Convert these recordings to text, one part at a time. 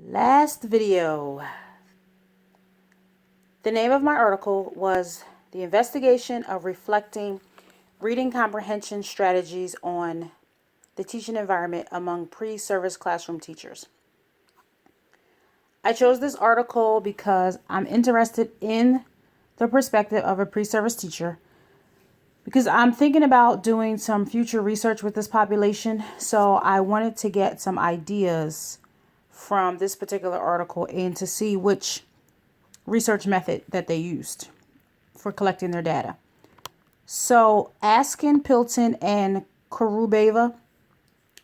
Last video, the name of my article was The Investigation of Reflecting Reading Comprehension Strategies on the Teaching Environment Among Pre-Service Classroom Teachers. I chose this article because I'm interested in the perspective of a pre-service teacher because I'm thinking about doing some future research with this population. So I wanted to get some ideas from this particular article and to see which research method that they used for collecting their data. So Askin, Pilton, and Korubeva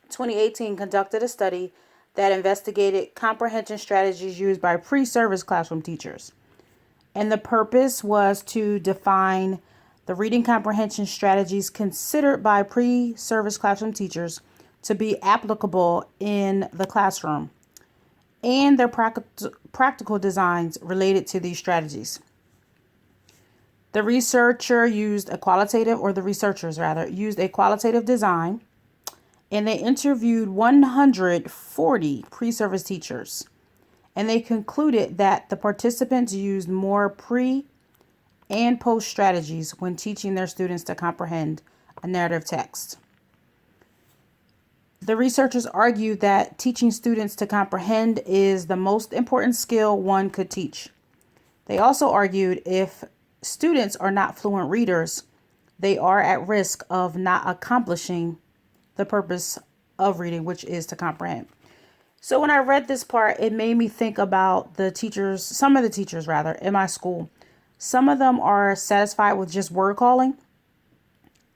2018 conducted a study that investigated comprehension strategies used by pre-service classroom teachers. And the purpose was to define the reading comprehension strategies considered by pre-service classroom teachers to be applicable in the classroom and their practical designs related to these strategies. The researchers used a qualitative design, and they interviewed 140 pre-service teachers. And they concluded that the participants used more pre and post strategies when teaching their students to comprehend a narrative text. The researchers argued that teaching students to comprehend is the most important skill one could teach. They also argued if students are not fluent readers, they are at risk of not accomplishing the purpose of reading, which is to comprehend. So when I read this part, it made me think about some of the teachers in my school. Some of them are satisfied with just word calling.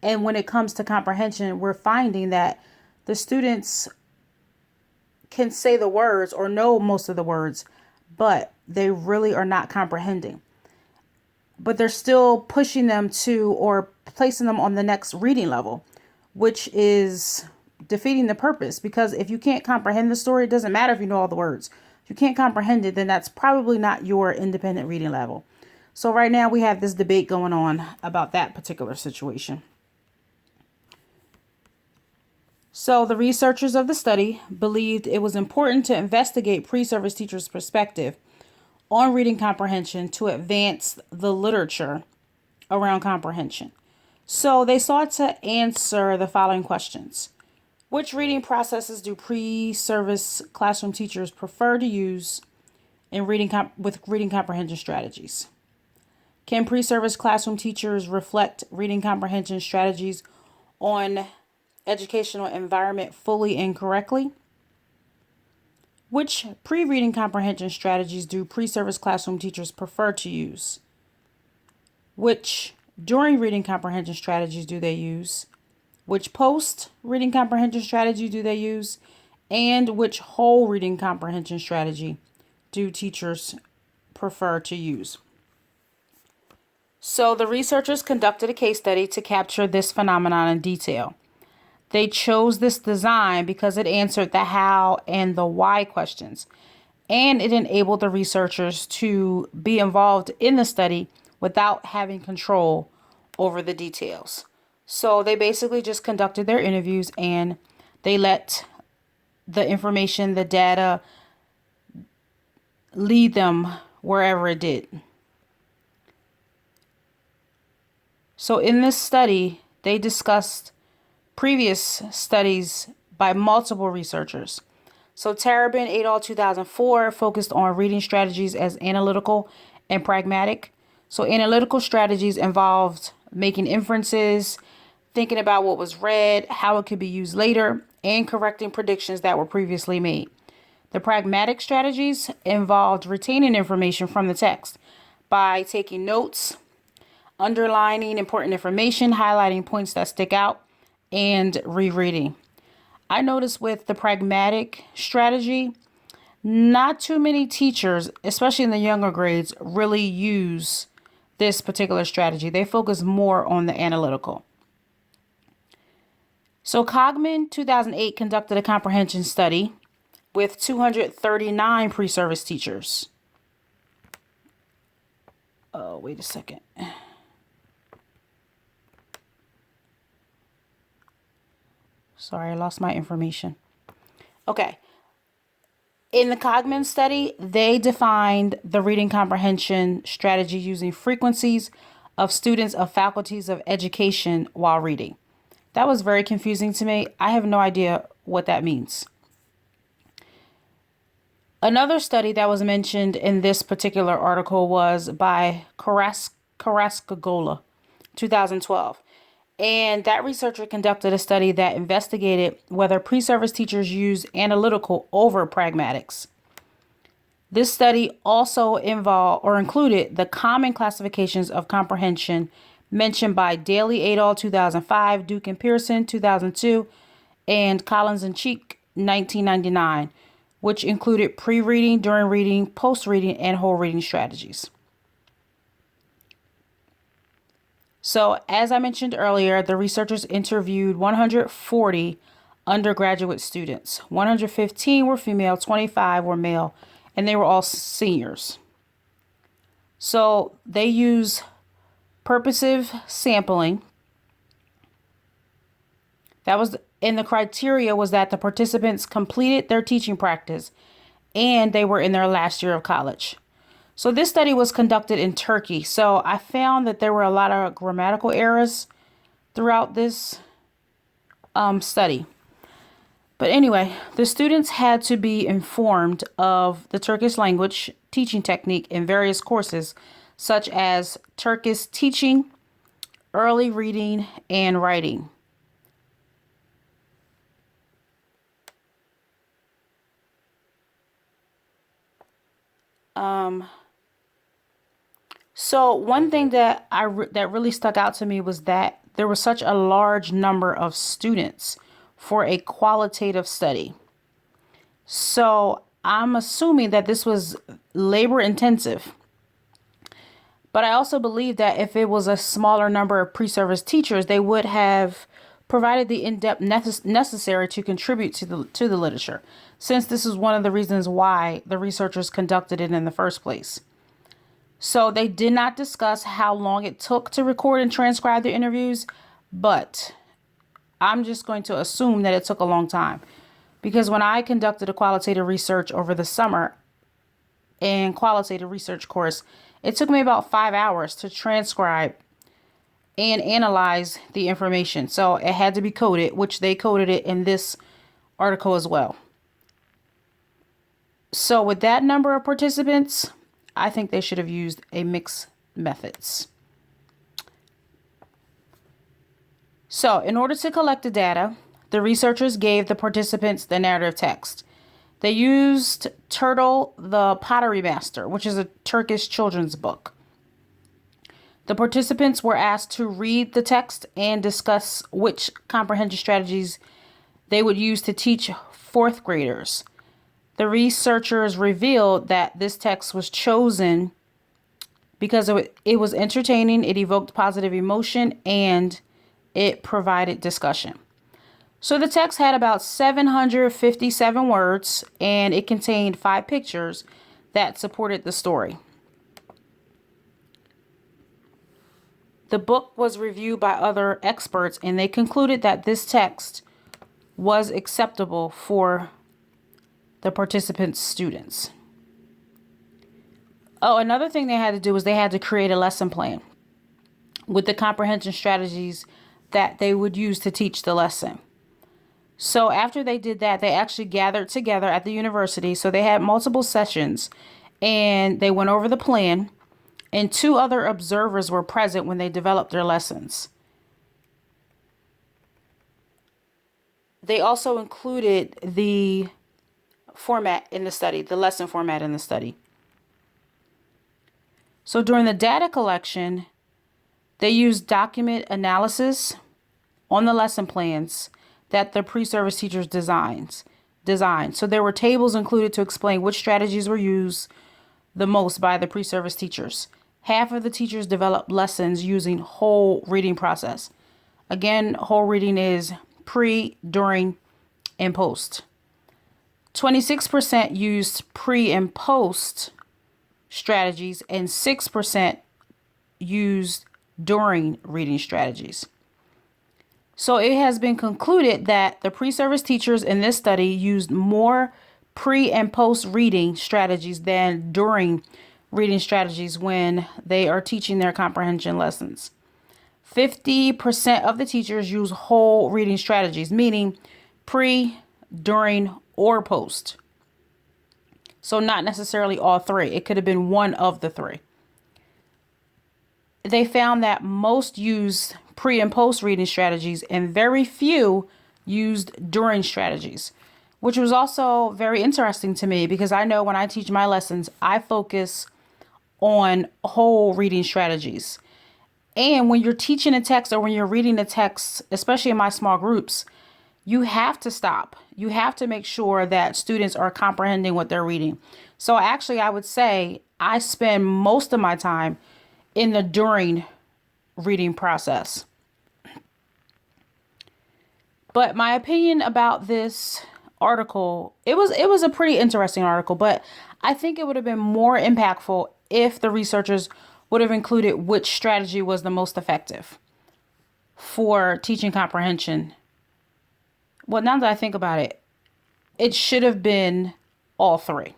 And when it comes to comprehension, we're finding that the students can say the words or know most of the words, but they really are not comprehending. But they're still pushing them to or placing them on the next reading level, which is defeating the purpose. Because if you can't comprehend the story, it doesn't matter if you know all the words. If you can't comprehend it, then that's probably not your independent reading level. So right now we have this debate going on about that particular situation. So the researchers of the study believed it was important to investigate pre-service teachers' perspective on reading comprehension to advance the literature around comprehension. So they sought to answer the following questions. Which reading processes do pre-service classroom teachers prefer to use in reading comprehension strategies? Can pre-service classroom teachers reflect reading comprehension strategies on educational environment fully and correctly? Which pre-reading comprehension strategies do pre-service classroom teachers prefer to use? Which during reading comprehension strategies do they use? Which post-reading comprehension strategy do they use? And which whole reading comprehension strategy do teachers prefer to use? So the researchers conducted a case study to capture this phenomenon in detail. They chose this design because it answered the how and the why questions, and it enabled the researchers to be involved in the study without having control over the details. So they basically just conducted their interviews and they let the information, the data, lead them wherever it did. So in this study, they discussed previous studies by multiple researchers. So Tarabin et al. 2004 focused on reading strategies as analytical and pragmatic. So analytical strategies involved making inferences, thinking about what was read, how it could be used later, and correcting predictions that were previously made. The pragmatic strategies involved retaining information from the text by taking notes, underlining important information, highlighting points that stick out, and rereading. I noticed with the pragmatic strategy, not too many teachers, especially in the younger grades, really use this particular strategy. They focus more on the analytical. So Cogman 2008 conducted a comprehension study with 239 pre-service teachers. Oh, wait a second. Sorry, I lost my information. Okay. In the Cogman study, they defined the reading comprehension strategy using frequencies of students of faculties of education while reading. That was very confusing to me. I have no idea what that means. Another study that was mentioned in this particular article was by Carrascogola, 2012. And that researcher conducted a study that investigated whether pre-service teachers use analytical over pragmatics. This study also included the common classifications of comprehension mentioned by Daly et al. 2005, Duke and Pearson 2002, and Collins and Cheek 1999, which included pre-reading, during reading, post-reading, and whole reading strategies. So, as I mentioned earlier, the researchers interviewed 140 undergraduate students. 115 were female, 25 were male, and they were all seniors. So, they use purposive sampling. The criteria was that the participants completed their teaching practice and they were in their last year of college. So this study was conducted in Turkey. So I found that there were a lot of grammatical errors throughout this study. But anyway, the students had to be informed of the Turkish language teaching technique in various courses, such as Turkish teaching, early reading, and writing. So one thing that that really stuck out to me was that there was such a large number of students for a qualitative study. So I'm assuming that this was labor intensive. But I also believe that if it was a smaller number of pre-service teachers, they would have provided the in-depth necessary to contribute to the literature, since this is one of the reasons why the researchers conducted it in the first place. So they did not discuss how long it took to record and transcribe the interviews, but I'm just going to assume that it took a long time, because when I conducted a qualitative research over the summer in qualitative research course, it took me about 5 hours to transcribe and analyze the information. So it had to be coded, which they coded it in this article as well. So with that number of participants, I think they should have used a mixed methods. So in order to collect the data, the researchers gave the participants the narrative text. They used Turtle the Pottery Master, which is a Turkish children's book. The participants were asked to read the text and discuss which comprehension strategies they would use to teach fourth graders. The researchers revealed that this text was chosen because it was entertaining, it evoked positive emotion, and it provided discussion. So the text had about 757 words, and it contained 5 pictures that supported the story. The book was reviewed by other experts, and they concluded that this text was acceptable for the participants' students. Oh, another thing they had to do was they had to create a lesson plan with the comprehension strategies that they would use to teach the lesson. So after they did that, they actually gathered together at the university. So they had multiple sessions and they went over the plan, and 2 other observers were present when they developed their lessons. They also included the format in the study, the lesson format in the study. So during the data collection, they used document analysis on the lesson plans that the pre-service teachers designed. So there were tables included to explain which strategies were used the most by the pre-service teachers. Half of the teachers developed lessons using whole reading process. Again, whole reading is pre, during, and post. 26% used pre and post strategies, and 6% used during reading strategies. So it has been concluded that the pre-service teachers in this study used more pre and post reading strategies than during reading strategies when they are teaching their comprehension lessons. 50% of the teachers use whole reading strategies, meaning pre, during, or post. So not necessarily all three. It could have been one of the three. They found that most used pre and post reading strategies and very few used during strategies, which was also very interesting to me because I know when I teach my lessons, I focus on whole reading strategies. And when you're teaching a text or when you're reading a text, especially in my small groups, you have to stop. You have to make sure that students are comprehending what they're reading. So actually, I would say I spend most of my time in the during reading process. But my opinion about this article, it was a pretty interesting article, but I think it would have been more impactful if the researchers would have included which strategy was the most effective for teaching comprehension. Well, now that I think about it, it should have been all three.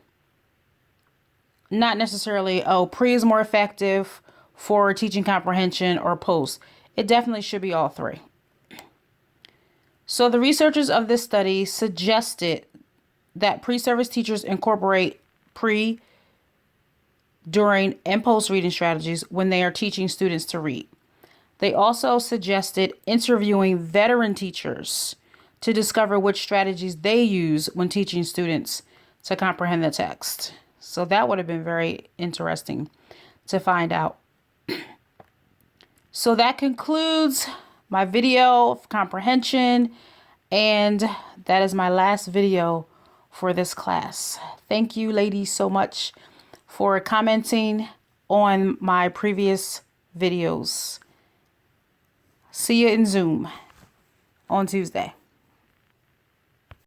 Not necessarily, pre is more effective for teaching comprehension or post. It definitely should be all three. So the researchers of this study suggested that pre-service teachers incorporate pre, during, and post reading strategies when they are teaching students to read. They also suggested interviewing veteran teachers to discover which strategies they use when teaching students to comprehend the text. So that would have been very interesting to find out. So that concludes my video of comprehension, and that is my last video for this class. Thank you, ladies, so much for commenting on my previous videos. See you in Zoom on Tuesday.